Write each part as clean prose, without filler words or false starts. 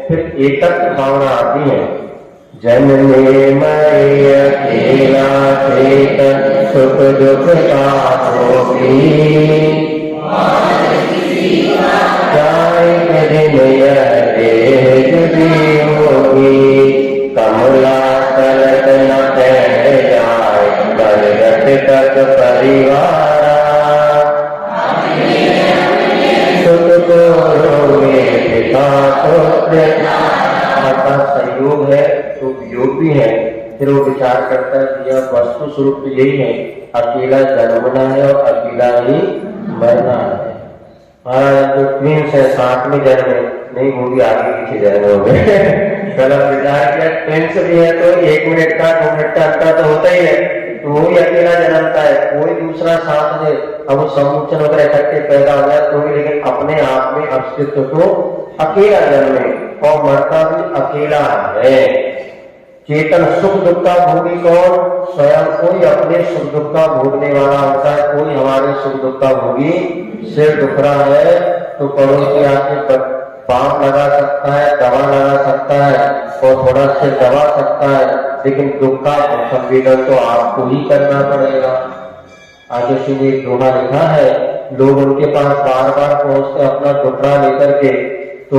फिर एकत्र भावना आती है। जनने मैं अकेला चेतन सुख दुख पापोगी, जाए दिन यह देह जुदी होगी, कमला तलक न पहन जाए बरगद तक परिवारा, सुख को रोगे पिता पुत्र। का संयोग है तो वियोग भी है। फिर वो विचार करता है कि यह वस्तु स्वरूप तो यही है, अकेला जन्मना है और अकेला ही मरना है। महाराज जो ट्विंस है साथ में जन्म नहीं, वो भी आगे पीछे जन्म हो गए। पहला विचार किया ट्विंस भी है तो 1 मिनट का 2 मिनट का अंतर तो होता ही है, तो वो ही अकेला जन्मता है, कोई दूसरा साथ में। अब वो समुच्चन वगैरह इकट्ठे पैदा हो जाए तो भी, लेकिन अपने आप में अस्तित्व तो अकेला जन्मे और मरता भी अकेला है। चेतन सुख दुख का भोगी कौन? स्वयं कोई अपने सुख दुख का भोगने वाला होता है। कोई हमारे सुख दुख का भोगी, सिर दुख रहा है तो पड़ोसी आके पांव लगा सकता है, दवा लगा सकता है और थोड़ा सिर दबा सकता है, लेकिन दुख का संवेदन तो आपको ही करना पड़ेगा। आगे से एक दोहा लिखा है, लोग उनके पास बार बार पहुंचते अपना टुकड़ा लेकर के, तो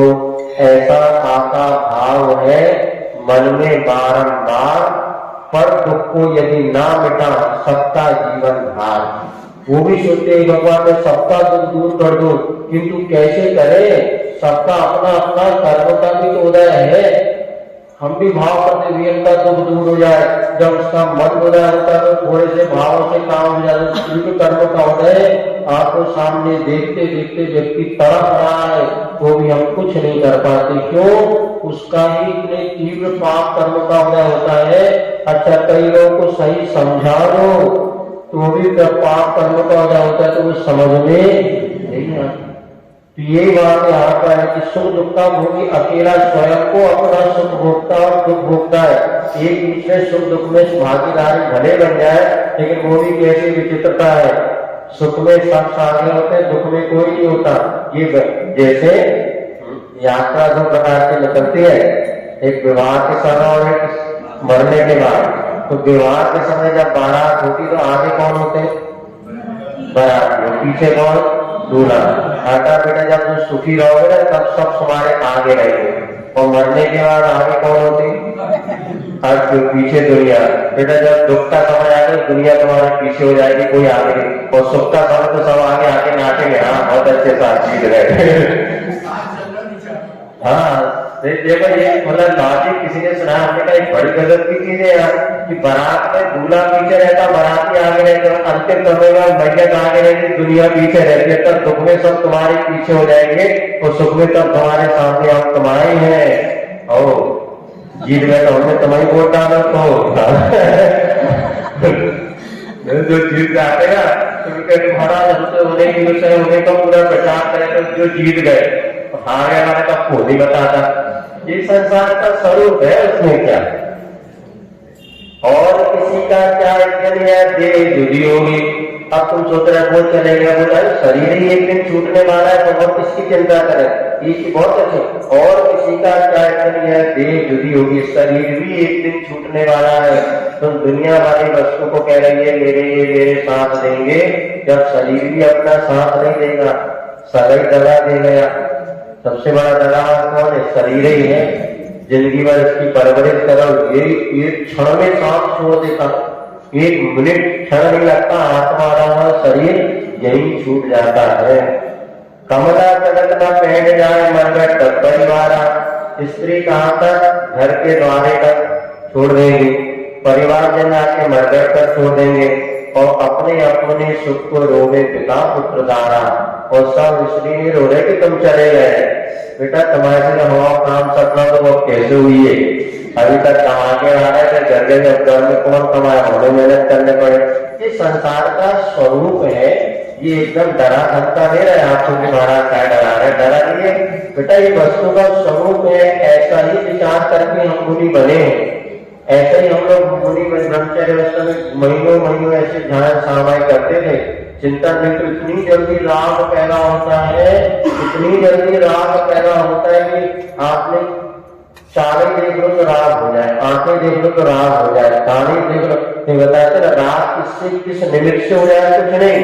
ऐसा आता भाव है मन में बारंबार, पर दुख को यदि ना मिटा सबका जीवन भार। वो भी सोचते हैं भगवान ने सबका दुख दूर कर दो, किंतु कैसे करें? सबका अपना अपना कर्म का भी तो उदय है। हम भी भाव करते वीर का दुख दूर हो जाए, जब उसका मन उदय होता है तो थोड़े से भाव से काम हो जाता है। कर्म का उदय आपको सामने देखते देखते व्यक्ति तड़प रहा है, वो भी हम कुछ नहीं कर पाते। क्यों? उसका ही इतने तीव्र पाप कर्म का उदय होता है। अच्छा, कई लोगों को सही समझा दो तो भी जब पाप कर्म का उदय होता है तो वो समझ में नहीं आता। तो ये बात यहाँ पर है कि सुख दुख का भोगी अकेला स्वयं को अपना सुख भोगता और दुख भोगता है। एक दूसरे सुख दुख में भागीदारी भले बन जाए, लेकिन वो भी कैसी विचित्रता है। सुख में सब आगे होते हैं, दुख में कोई नहीं होता। ये जैसे यात्रा 2 प्रकार की निकलती है, एक विवाह के समय और एक मरने के बाद। तो विवाह के समय जब बारात होती तो आगे कौन होते? बारात। पीछे कौन? दूल्हा। आटा बेटा जब तुम सुखी रहोगे ना तब सब तुम्हारे आगे रहेंगे, और मरने के बाद आगे कौन होती? आज पीछे दुनिया। बेटा जब दुख का समय आएगा दुनिया तुम्हारे पीछे हो जाएगी, कोई आगे नहीं, और सुख का समय तो सब आगे आके नाचेंगे, हाँ बहुत अच्छे साथ जीत रहे। हाँ देखो ये मतलब लॉजिक किसी ने सुना, हमने कहा एक बड़ी गजब की चीज है यार कि बारात में दूल्हा पीछे रहता, बाराती आगे रहते, अंतिम समय में मैयत आगे रहती, दुनिया पीछे रहती है। तब दुख में सब तुम्हारे पीछे हो जाएंगे और सुख में तब तुम्हारे सामने हम तुम्हारे हैं। ओ जीत गए तो हमने तुम्हारी वोट डाला तो जो जीत जाते ना तो महाराज हमसे उन्हें की उन्हें तो पूरा प्रचार करें, तो जो जीत गए हारे हमारे का खुद ही बताता। ये संसार का स्वरूप है, उसमें क्या और किसी का क्या देह जुड़ी होगी। अब तुम सोच रहे वो चलेगा, बोला शरीर ही एक दिन छूटने वाला है तो हम किसकी चिंता करें, ये बहुत अच्छे। और किसी का क्या देह जुड़ी होगी, शरीर भी एक दिन छूटने वाला है। तो दुनिया वाली वस्तु को कह रही है मेरे साथ देंगे, जब शरीर भी अपना साथ नहीं देगा, सगाई दगा दे गया। सबसे बड़ा दगाबाज कौन है? शरीर ही है। जिंदगी भर इसकी परवरिश करो, ये क्षण में सांस छोड़ देता, 1 मिनट क्षण नहीं लगता, आत्मा रहा शरीर यही छूट जाता है। कमला तलक न पहन जाए मरगट तक परिवारा। स्त्री कहाँ तक? घर के द्वारे तक छोड़ देंगे, परिवार जन आके मरगट तक छोड़ देंगे, और अपने अपने सुख को रोवे पिता पुत्र दारा। और सब इसलिए रो रहे कि तुम चले गए। बेटा तुम्हारे से हवा काम सपना तो वो कैसे हुई है? अभी तक कमा के आ रहे थे, घर में कौन कमाया, हमें मेहनत करने पड़े। ये संसार का स्वरूप है, ये एकदम डरा धमका नहीं रहे आपको कि महाराज क्या डरा रहे, डरा नहीं है बेटा, ये वस्तु का स्वरूप है। ऐसा ही विचार करके हम मुनि बने, ऐसे ही हम लोग मुनि ब्रह्मचर्य में महीनों महीनों ऐसे ध्यान सामाय करते थे। चिंतन में तो इतनी जल्दी राग पैदा होता है, इतनी जल्दी राग पैदा होता है कि आपने चालें देख लो तो राग हो जाए, आंखें देख लो तो राग हो जाए, कानें देख लो तो बताते ना राग किससे किस निमित्त से हो जाए, कुछ नहीं।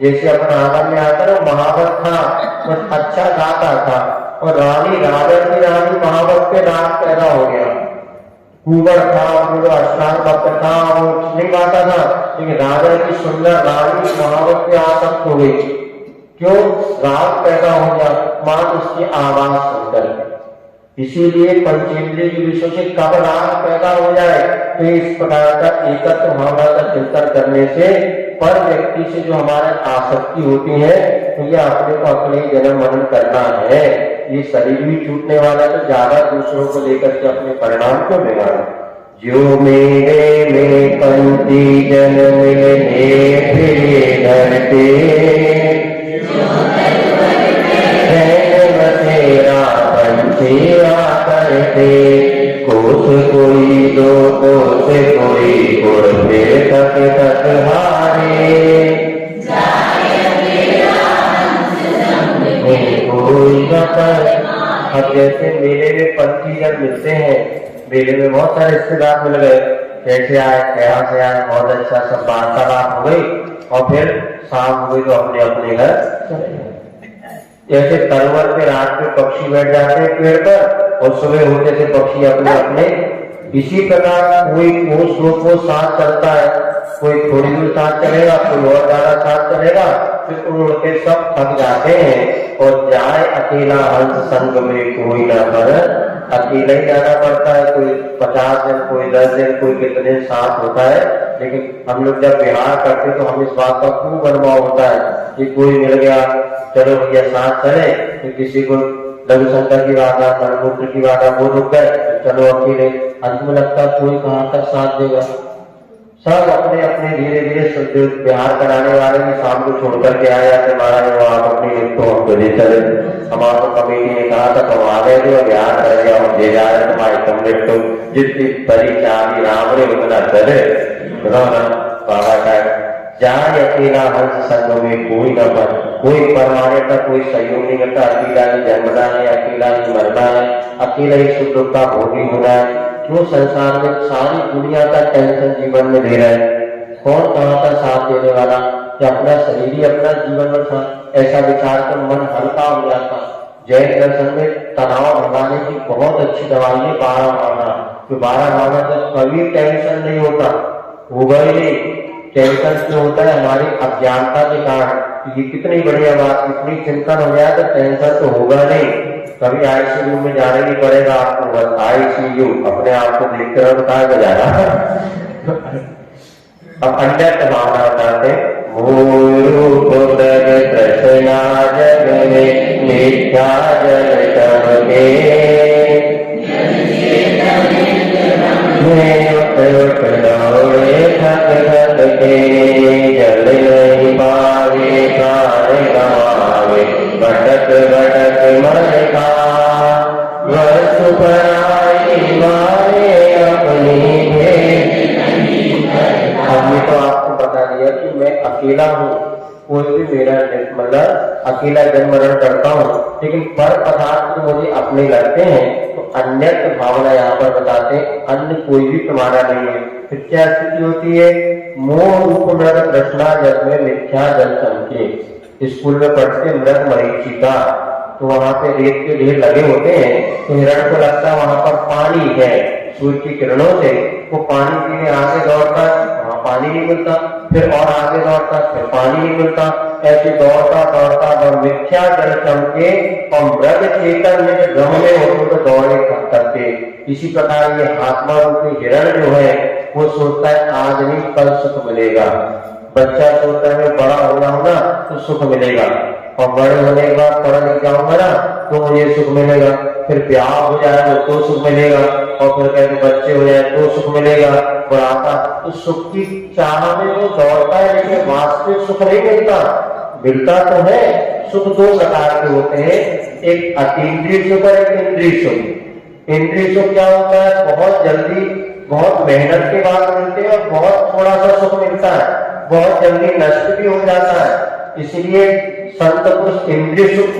जैसे अपना आगम में आता ना महावत था, कुछ अच्छा गाता था और रानी रावण की रानी महावत पे राग पैदा हो गया। कुंवर था, वो स्नान भक्त था, वो नहीं गाता था, लेकिन राजा की सुंदर रानी महावत पे आसक्त हो गई। क्यों? राग पैदा हो गया मान उसकी आवाज सुनकर। इसीलिए पंचेंद्रिय के विषयों से कब राग पैदा हो जाए तो इस प्रकार का एकत्व भावना का चिंतन करने से पर व्यक्ति से जो हमारा आसक्ति होती है तो ये अपने को अपने जन्म मनन करना है। ये शरीर भी छूटने वाला तो ज्यादा दूसरों को लेकर के अपने परिणाम को बिगाड़ा। जो मेरे में पंथी जन मिलने फिर धरते तेरा पंछिया करते कोस कोई दो कोस कोई कोई फिर तक तक हारे कोई न कर। अब जैसे मेले में पंछी जन मिलते हैं, मेले में बहुत सारे रिश्तेदार मिल गए, कैसे आए कहाँ से आए, बहुत अच्छा सब वार्तालाप हो गई और फिर शाम हो गई तो अपने अपने घर चले गए। जैसे तलवर पे रात में पक्षी बैठ जाते हैं पेड़ पर और सुबह होते थे पक्षी अपने अपने, इसी प्रकार कोई कोस दो कोस साथ चलता है, कोई थोड़ी दूर साथ चलेगा, कोई और ज्यादा साथ चलेगा, फिर उड़ के सब थक जाते हैं और जाए अकेला हंस संग में कोई ना पर, अकेला ही जाना पड़ता है। कोई 50 दिन, कोई 10 दिन, कोई कितने साथ होता है। लेकिन हम लोग जब विहार करते तो हम इस बात का खूब अनुभव होता है कि कोई मिल गया चलो भैया साथ चले, तो किसी को लघु शंकर की बात है, मणिपुत्र की बात है, वो रुक गए, चलो अकेले। अंत में लगता है कोई कहाँ तक साथ देगा, सब अपने अपने धीरे धीरे बिहार कराने वाले भी शाम को छोड़ करके आए जाते, महाराज आप अपनी तो हम चले चले। हमारा तो कमेटी ने कहा था तुम आ गए थे बिहार कर गया, हम ले जा रहे तुम्हारे कमरे तो जितनी बड़ी चाबी राम रे उतना चले बाबा का जाए अकेला हंस संग में कोई न पर, कोई परमाने का कोई सहयोग नहीं करता, अकेला ही जन्मना है, अकेला ही मरना है, अकेला ही सुख दुख का भोगी होना है। क्यों संसार में सारी दुनिया का टेंशन जीवन में ले रहा है, कौन कहाँ का साथ देने वाला, या अपना शरीर ही अपना जीवन में था, ऐसा विचार कर मन हल्का हो जाता। जैन दर्शन में तनाव भगाने की बहुत अच्छी दवाई है 12 माना, तो 12 माना तक कभी टेंशन नहीं होता, होगा ही नहीं। टेंशन क्यों होता है? हमारी अज्ञानता के कारण। ये कितनी बढ़िया बात, इतनी चिंतन हो जाए तो टेंशन तो होगा नहीं, कभी आईसीयू में जाने नहीं पड़ेगा आपको, बस आईसीयू अपने आप को देखते रहो बताया तो जाना। अब अन्य भावना बताते कृष्णा जग में मिथ्या जल सबके जल नहीं पावे प्राण गवावे भटक भटक मन का वस्तु पराई मारे अपनी भेद। हमने तो आपको बता दिया कि मैं अकेला हूँ, कोई भी मेरा मतलब अकेला जन्म मरण करता हूँ, लेकिन पर पदार्थ मुझे अपने लगते हैं। तो अन्य भावना यहाँ पर बताते हैं अन्य कोई भी तुम्हारा नहीं है। फिर क्या स्थिति होती है? मोह रूप मृग कृष्णा जल में मिथ्या जल चमके। स्कूल में पढ़ते मृग मरीचिका, तो वहां पे रेत के ढेर लगे होते हैं, तो हिरण को लगता है वहां पर पानी है, सूर्य की किरणों से वो पानी पीने आगे दौड़ता, वहां पानी नहीं मिलता, फिर और आगे दौड़ता, फिर पानी नहीं मिलता, ऐसे दौड़ता दौड़ता और मिथ्या जल चमके और मृग चेतन में जो गम में होते तो दौड़े करते। इसी प्रकार ये आत्मा रूपी हिरण जो है वो सोचता है आज नहीं कल सुख मिलेगा, बच्चा सोचता है बड़ा हो जाऊंगा तो सुख मिलेगा, और बड़े होने के बाद पढ़ा लिख जाऊंगा ना तो मुझे सुख मिलेगा, फिर ब्याह हो जाए तो सुख मिलेगा, और फिर कहते बच्चे हो जाए तो सुख मिलेगा, बढ़ाता तो सुख की चाह में वो दौड़ता है, लेकिन वास्तविक सुख नहीं मिलता। मिलता तो है, सुख दो प्रकार के होते हैं, एक अतीन्द्रिय सुख और एक इंद्रिय सुख। इंद्रिय सुख क्या होता है? बहुत जल्दी बहुत मेहनत के बाद मिलते हैं और बहुत थोड़ा सा सुख मिलता है। बहुत जल्दी नष्ट भी हो जाता है। इसलिए संत पुरुष इंद्रिय सुख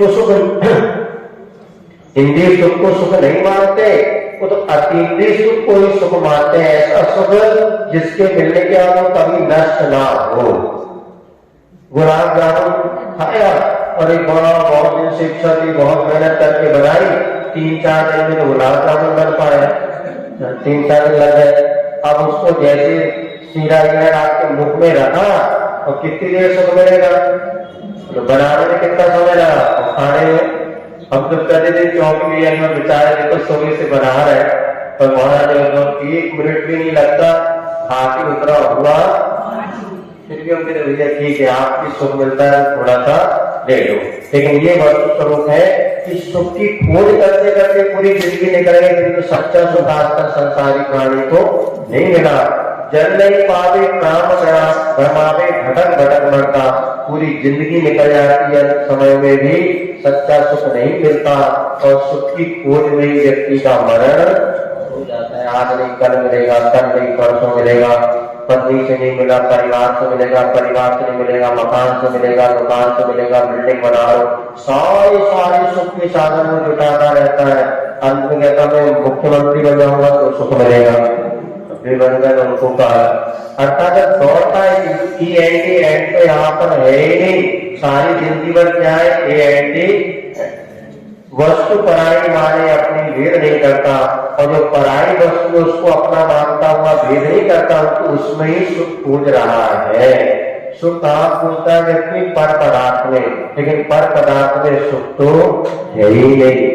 को सुख नहीं मानते, वो तो अतीन्द्रिय सुख को ही सुख मानते हैं। ऐसा सुख जिसके मिलने के बाद वो कभी नष्ट ना हो। गुलाब जामुन खाया और एक बहुत दिन से इच्छा थी, बहुत मेहनत करके बनाई, 3-4 दिन में गुलाब जामुन बन पाया, 3-4 दिन लग गए। अब उसको जैसे सीरा डाल के मुख में रखा और कितनी देर सुख मिलेगा, तो बनाने में कितना समय लगा और खाने में। हम तो प्रतिदिन चौकी में बेचारे देखो सोने से बना रहे, पर महाराज 1 मिनट भी नहीं लगता, हाथी उतरा हुआ, फिर भी हमने भैया ठीक है आपकी सुख मिलता है थोड़ा सा ले लो। लेकिन ये वस्तु स्वरूप है कि सुख की खोज करते करते पूरी जिंदगी निकल गई, किंतु सच्चा सुख आज तक संसारी प्राणी को नहीं मिला। जल नहीं पावे काम भरमावे भटक भटक मरता, पूरी जिंदगी निकल जाती है, समय में भी सच्चा सुख नहीं मिलता और सुख की खोज में ही व्यक्ति का मरण हो जाता है। आज नहीं कल मिलेगा, कल नहीं परसों मिलेगा, पत्नी से नहीं मिला परिवार से मिलेगा, परिवार से नहीं मिलेगा मकान से मिलेगा, दुकान से मिलेगा, बिल्डिंग बना लो, सारे सुख के साधन में जुटाता रहता है। अंत में कहता मैं मुख्यमंत्री बन जाऊंगा तो सुख मिलेगा, बन गए उनको कहा। अर्थात दौड़ता है कि एंड तो यहाँ पर है ही नहीं, सारी जिंदगी भर क्या है एंटी वस्तु पराई माने अपनी भेद नहीं करता, और जो पराई वस्तु उसको अपना मानता हुआ भेद नहीं करता, तो उसमें ही सुख खोज रहा है। सुख कहाँ खोजता है व्यक्ति? पर पदार्थ में, लेकिन पर पदार्थ में सुख तो है ही नहीं।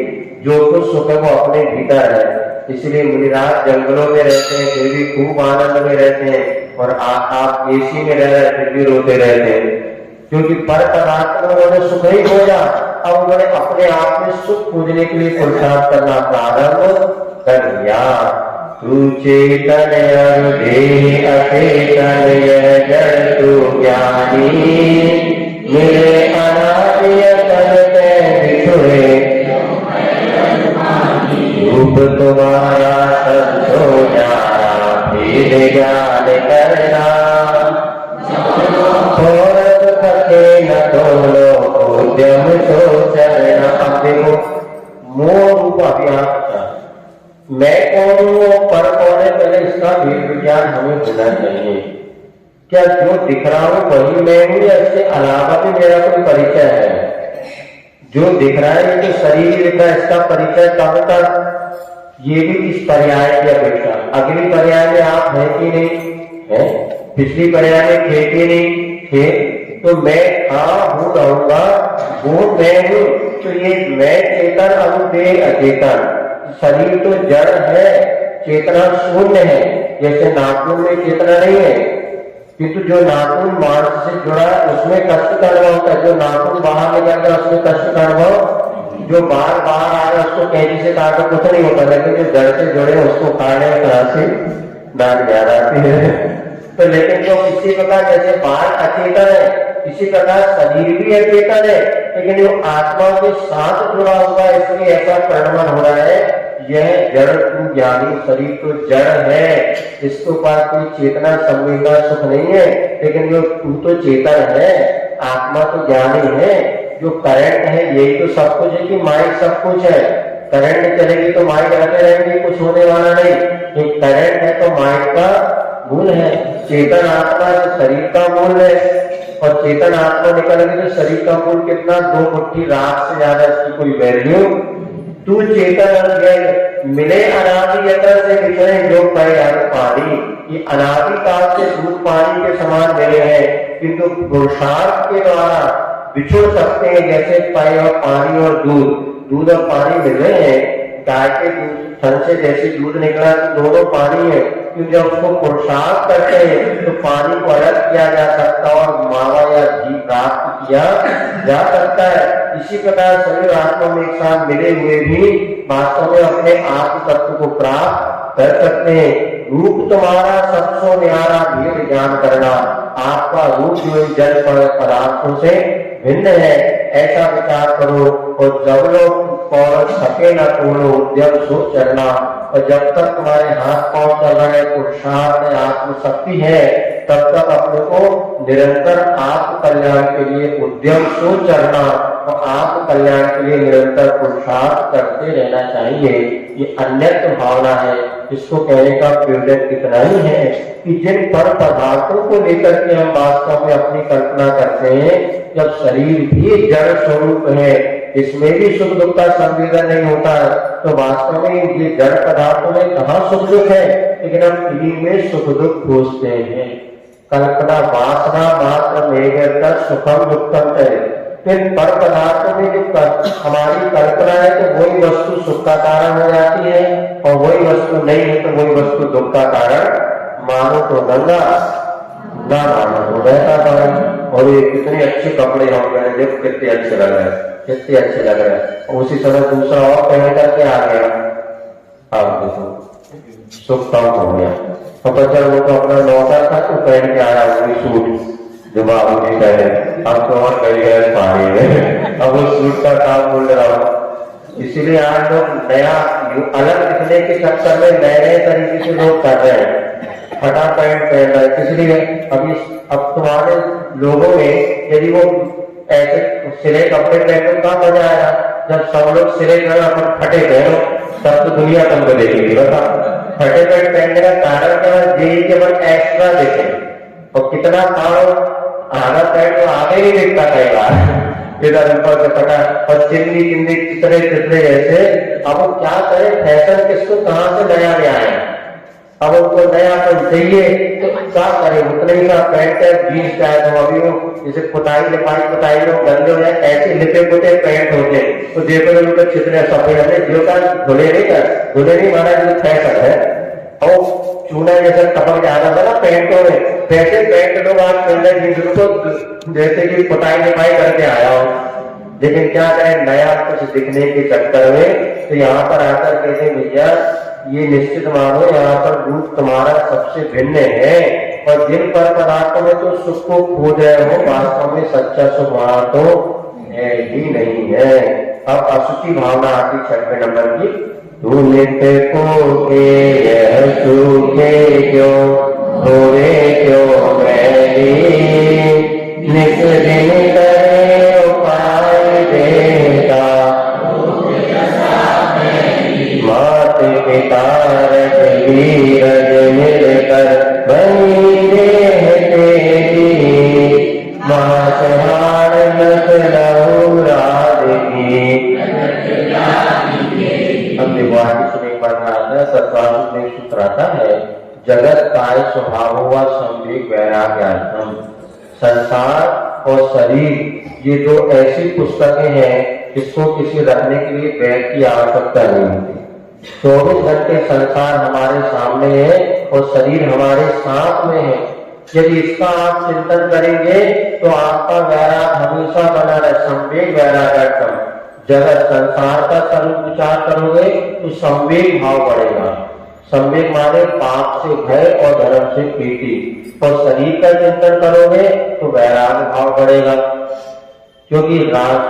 जो कुछ सुख है वो अपने भीतर है। इसलिए मुनिराज जंगलों में रहते हैं फिर भी खूब आनंद में रहते हैं, और आप एसी में रह रहे फिर भी रोते रहते हैं, क्योंकि पर पदार्थ में उन्होंने सुख ही खोजा। अब उन्होंने अपने आप में सुख खोजने के लिए पुरुषार्थ करना प्रारंभ कर दिया। तू चेतन देह अचेतन जड़ तू ज्ञानी, मिले अनादि करते बिछुड़े, रूप तुम्हारा संतो न्यारा, भेद ज्ञान करना, थोड़त थके न तोलो, उद्यम तो चलना। अब देखो मोह रूप अभियान, मैं कौन हूँ पर कौन है, पहले इसका भेद विज्ञान हमें होना चाहिए। क्या जो दिख रहा हूँ वही मैं हूँ, या इसके अलावा भी मेरा कोई परिचय है? जो दिख रहा है ये तो शरीर दिख रहा है, इसका परिचय कब तक? ये भी इस पर्याय की अपेक्षा। अगली पर्याय में आप है कि नहीं है, पिछली पर्याय में थे कि नहीं थे, तो मैं हूँ रहूंगा, वो मैं हूँ। तो ये मैं चेतन अनुदेह अचेतन, शरीर तो जड़ है, चेतना शून्य है। जैसे नाखून में चेतना नहीं है, किंतु जो नाखून मांस से जुड़ा है उसमें कष्ट का अनुभव होता है, जो नाखून बाहर निकल गया उसमें कष्ट का अनुभव, जो बाहर आ रहा है उसको कैंची से काटो कुछ नहीं होता, लेकिन जो जड़ से जुड़े उसको काटने में तरह से दांत ज्यादा आती है। तो लेकिन जो इसी प्रकार जैसे बाहर अचेतन है, इसी प्रकार शरीर भी अचेतन है, लेकिन जो आत्मा के साथ जुड़ा हुआ है, इसलिए ऐसा परिणाम हो रहा है। यह जड़ तू ज्ञानी, शरीर तो जड़ है, इसके पास कोई चेतना संवेदना सुख नहीं है, लेकिन जो तू तो चेतन है, आत्मा तो ज्ञानी है। जो करंट है यही तो सब कुछ है, कि माइक सब कुछ है। करंट चलेगी तो माइक रखे रहेंगे, कुछ होने वाला नहीं। एक करंट है तो माइक का मूल है, चेतन आत्मा शरीर का मूल है, और चेतन आत्मा निकल गई तो शरीर का मूल कितना? 2 मुट्ठी राख से ज्यादा इसकी कोई वैल्यू। तू चेतन मिले अनादि से बिछड़े जो पै पानी, ये अनादि काल से दूध पानी के समान मिले हैं, किंतु पुरुषार्थ के द्वारा बिछुड़ सकते हैं। जैसे पै और पानी और दूध और पानी मिल रहे हैं, गाय के थन से जैसे दूध निकला तो दोनों पानी है, क्योंकि जब उसको पुरुषार्थ करते हैं तो पानी को अलग किया जा सकता है और मावा या घी प्राप्त किया जा सकता है। इसी प्रकार शरीर आत्मा में एक साथ मिले हुए भी वास्तव में अपने आत्म तत्व को प्राप्त कर सकते हैं। रूप तुम्हारा सबसे न्यारा, भेद ज्ञान करना। आपका रूप जो जल पदार्थों से भिन्न है, ऐसा विचार करो। और जब लोग और सके न पूर्ण उद्यम सो चलना। और जब तक तुम्हारे हाथ पांव चल रहे हैं, पुरुषार्थ है, आत्मशक्ति है, तब तक अपने को निरंतर आत्म कल्याण के लिए उद्यम सो चलना और आत्म कल्याण के लिए निरंतर पुरुषार्थ करते रहना चाहिए। ये अन्यत्र भावना है। इसको कहने का प्रयोजन इतना ही है कि जिन पर पदार्थों को लेकर के हम वास्तव में अपनी कल्पना करते हैं, जब शरीर भी जड़ स्वरूप है, इसमें भी सुख दुख का संवेदन नहीं होता है, तो वास्तव में ये जड़ पदार्थों में कहाँ सुख दुख है, लेकिन हम इन्हीं में सुख दुख खोजते हैं। कल्पना वासना मात्र मेघर सुखम दुखम है। फिर पर पदार्थों में जो हमारी कल्पना है, तो वही वस्तु सुख का कारण हो जाती है, और वही वस्तु नहीं है तो वही वस्तु दुख का कारण। मानो तो गंगा, ना मानो तो बहता पानी। और ये कितने अच्छे कपड़े हम पहने, देखो कितने अच्छे लग रहे हैं, कितने अच्छे लग रहे हैं। और उसी समय दूसरा और पहने करके आ गया, आप देखो सुख कम हो गया। और बच्चा वो तो अपना नौकर था, तो पहन के आया वही सूट जो बाबू जी कह रहे, अब तो और कई गए पानी में, अब वो सूट का काम बोल रहा हूँ। इसीलिए आज लोग नया अलग दिखने के चक्कर में नए नए तरीके से लोग कर रहे हैं, फटा पैंट पहन रहे हैं। इसलिए अब तुम्हारे लोगों में यदि वो ऐसे सिले कपड़े पहने तो कहाँ मजा आएगा। जब सब लोग सिले अपन फटे पहनो, तब तो दुनिया तुमको देखेगी। बता फटे पैंट पहनने का कारण क्या है, जे केवल एक्स्ट्रा देखे, और कितना पाओ आधा पैंट तो आगे ही देखता कई बार, इधर ऊपर से फटा और चिन्नी चिन्नी चितरे चितरे जैसे। अब वो क्या करे, फैशन किसको कहाँ से नया नया है, अब उनको नयापन चाहिए तो क्या करे, उतने ही का पैंट है, जीन्स का है। तो अभी वो जैसे पुताई पुताई लोग गंदे हो जाए, ऐसे लिपे पुटे पैंट होते, तो देखो उनको चितरे सफेद जो का धुले नहीं माना, जो फैशन है। और चूना जैसे टपक जाता था ना पैंटों में, वैसे पैंट लोग आज पहन रहे जिनको जैसे कि पुताई लिपाई करके आया हो। लेकिन क्या करें, नया कुछ दिखने के चक्कर में तो यहाँ पर आकर कहते भैया ये निश्चित मानो यहाँ पर रूप तुम्हारा सबसे भिन्न है, और जिन पर पदार्थों में तो सुख को खोज रहे हो, वास्तव में सच्चा सुख वहां तो है ही नहीं है। अब अशुचि भावना आती 6वें नंबर की। तू नित्य को के यह सूखे क्यों, थोड़े क्यों मैली, नित दिन करे उपाय देता, मात पिता वीरज मिलकर बनी देह तेरी, मात हार नत लहू राधगी। अब विवाह पढ़ रहा था, सत्वानुष्ठ में सूत्र आता है, जगत काय स्वभाव व संवेग वैराग्यार्थम। संसार और शरीर ये दो ऐसी पुस्तकें हैं जिसको किसी रखने के लिए बैग की आवश्यकता नहीं होती। 24 घंटे संसार हमारे सामने है और शरीर हमारे साथ में है। यदि इसका आप चिंतन करेंगे तो आपका वैराग हमेशा बना रहे, संवेग वैराग्यार्थम। जगत संसार का स्वरूप विचार करोगे तो संवेग भाव बढ़ेगा। संवेग माने पाप से भय और धर्म से प्रीति। और शरीर का चिंतन करोगे तो वैराग भाव बढ़ेगा, क्योंकि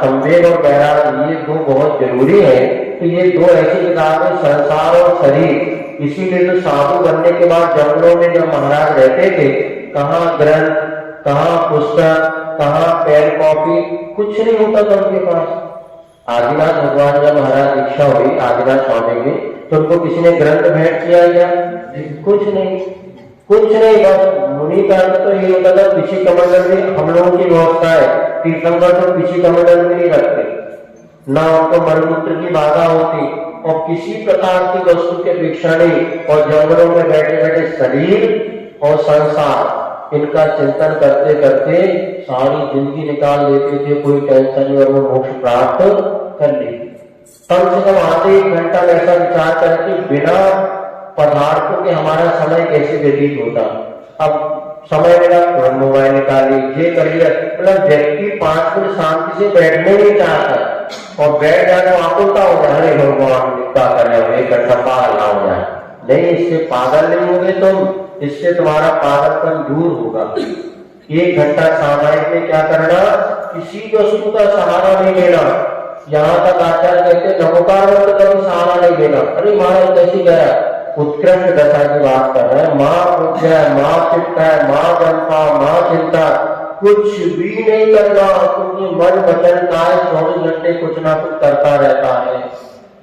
संवेग और वैराग ये दो बहुत जरूरी है। तो ये दो ऐसी किताबें, संसार और शरीर। इसीलिए तो साधु बनने के बाद जंगलों में जब महाराज रहते थे, कहाँ ग्रंथ, कहाँ पुस्तक, कहाँ पेन कॉपी, कुछ नहीं होता था उनके पास। आदिनाथ भगवान जब महाराज दीक्षा हुई आदिनाथ स्वामी की, तो उनको किसी ने ग्रंथ भेंट किया क्या? कुछ नहीं, कुछ नहीं। बस मुनि का तो ये होता था, पीछे कमंडल में हम लोगों की व्यवस्था है, तीर्थंकर तो पीछे कमंडल में नहीं रखते, ना उनको मलमूत्र की बाधा होती, और किसी प्रकार की वस्तु के अपेक्षा नहीं। और जंगलों में बैठे बैठे शरीर और संसार इनका चिंतन करते करते सारी जिंदगी निकाल देते थे, कोई टेंशन नहीं, और वो मोक्ष प्राप्त कर ली। कम से कम आधे 1 घंटा ऐसा विचार करके बिना पदार्थों के हमारा समय कैसे व्यतीत होता। अब समय मिला, मोबाइल निकाली, ये करिए, मतलब व्यक्ति 5 मिनट शांति से बैठने नहीं चाहता, और बैठ जाने आकुलता हो जाए, भगवान क्या कर रहे हो, 1 घंटा पागल ना हो जाए। नहीं, इससे पागल नहीं होगे तुम, इससे तुम्हारा पागलपन दूर होगा। 1 घंटा सामायिक में क्या करना, किसी वस्तु का सहारा नहीं लेना, यहाँ तक आचार्य कहते नमोकार में तो कभी सहारा नहीं देना। अरे महाराज कैसी गया, उत्कृष्ट दशा की बात कर रहे हैं। माँ प्रत्यय, माँ चित्त है, माँ जंपा, माँ चिंता, कुछ भी नहीं करना, क्योंकि मन वचन काय 24 घंटे कुछ ना कुछ करता रहता है।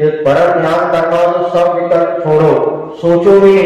ये परम ध्यान करना तो सब विकल्प छोड़ो, सोचो भी